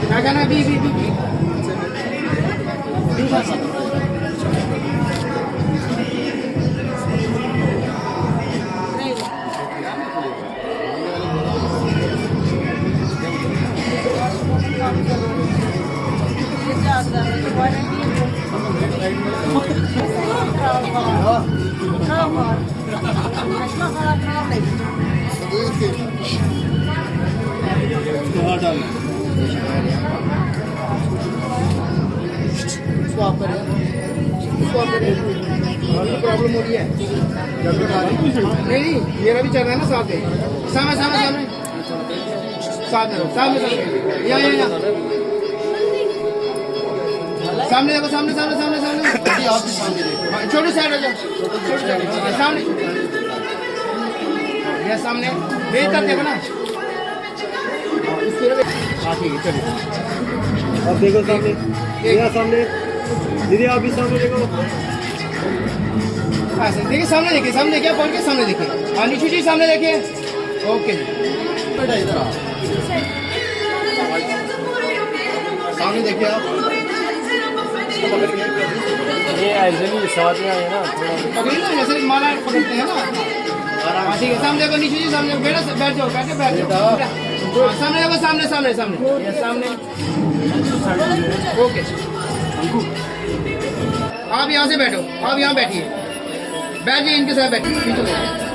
क्या कहना B B B problem हो रही है नहीं मेरा भी चल रहा है ना साथ में सामने सामने सामने सामने सामने यहाँ सामने देखो सामने सामने सामने सामने छोटी साइड हो जाओ सामने ये सामने मेरी तरफ देखो ना ठीक है चलिए अब देखो सामने यहाँ सामने दीदी आप भी सामने देखो ऐसे देखिए सामने देखिए पहुंच के सामने देखिए नीचे जी सामने देखिए ओके बेटा इधर आओ सामने देखिए आप ये ऐसे भी साथ में आए ना पकड़ी ना जैसे माला पकड़ते हैं ना ठीक है सामने देखो नीचे जी सामने बैठ जाओ सामने देखो सामने सामने सामने ये सामने ओके आप यहाँ से बैठो आप यहाँ बैठिए बैठ जाइए इनके साथ बैठिए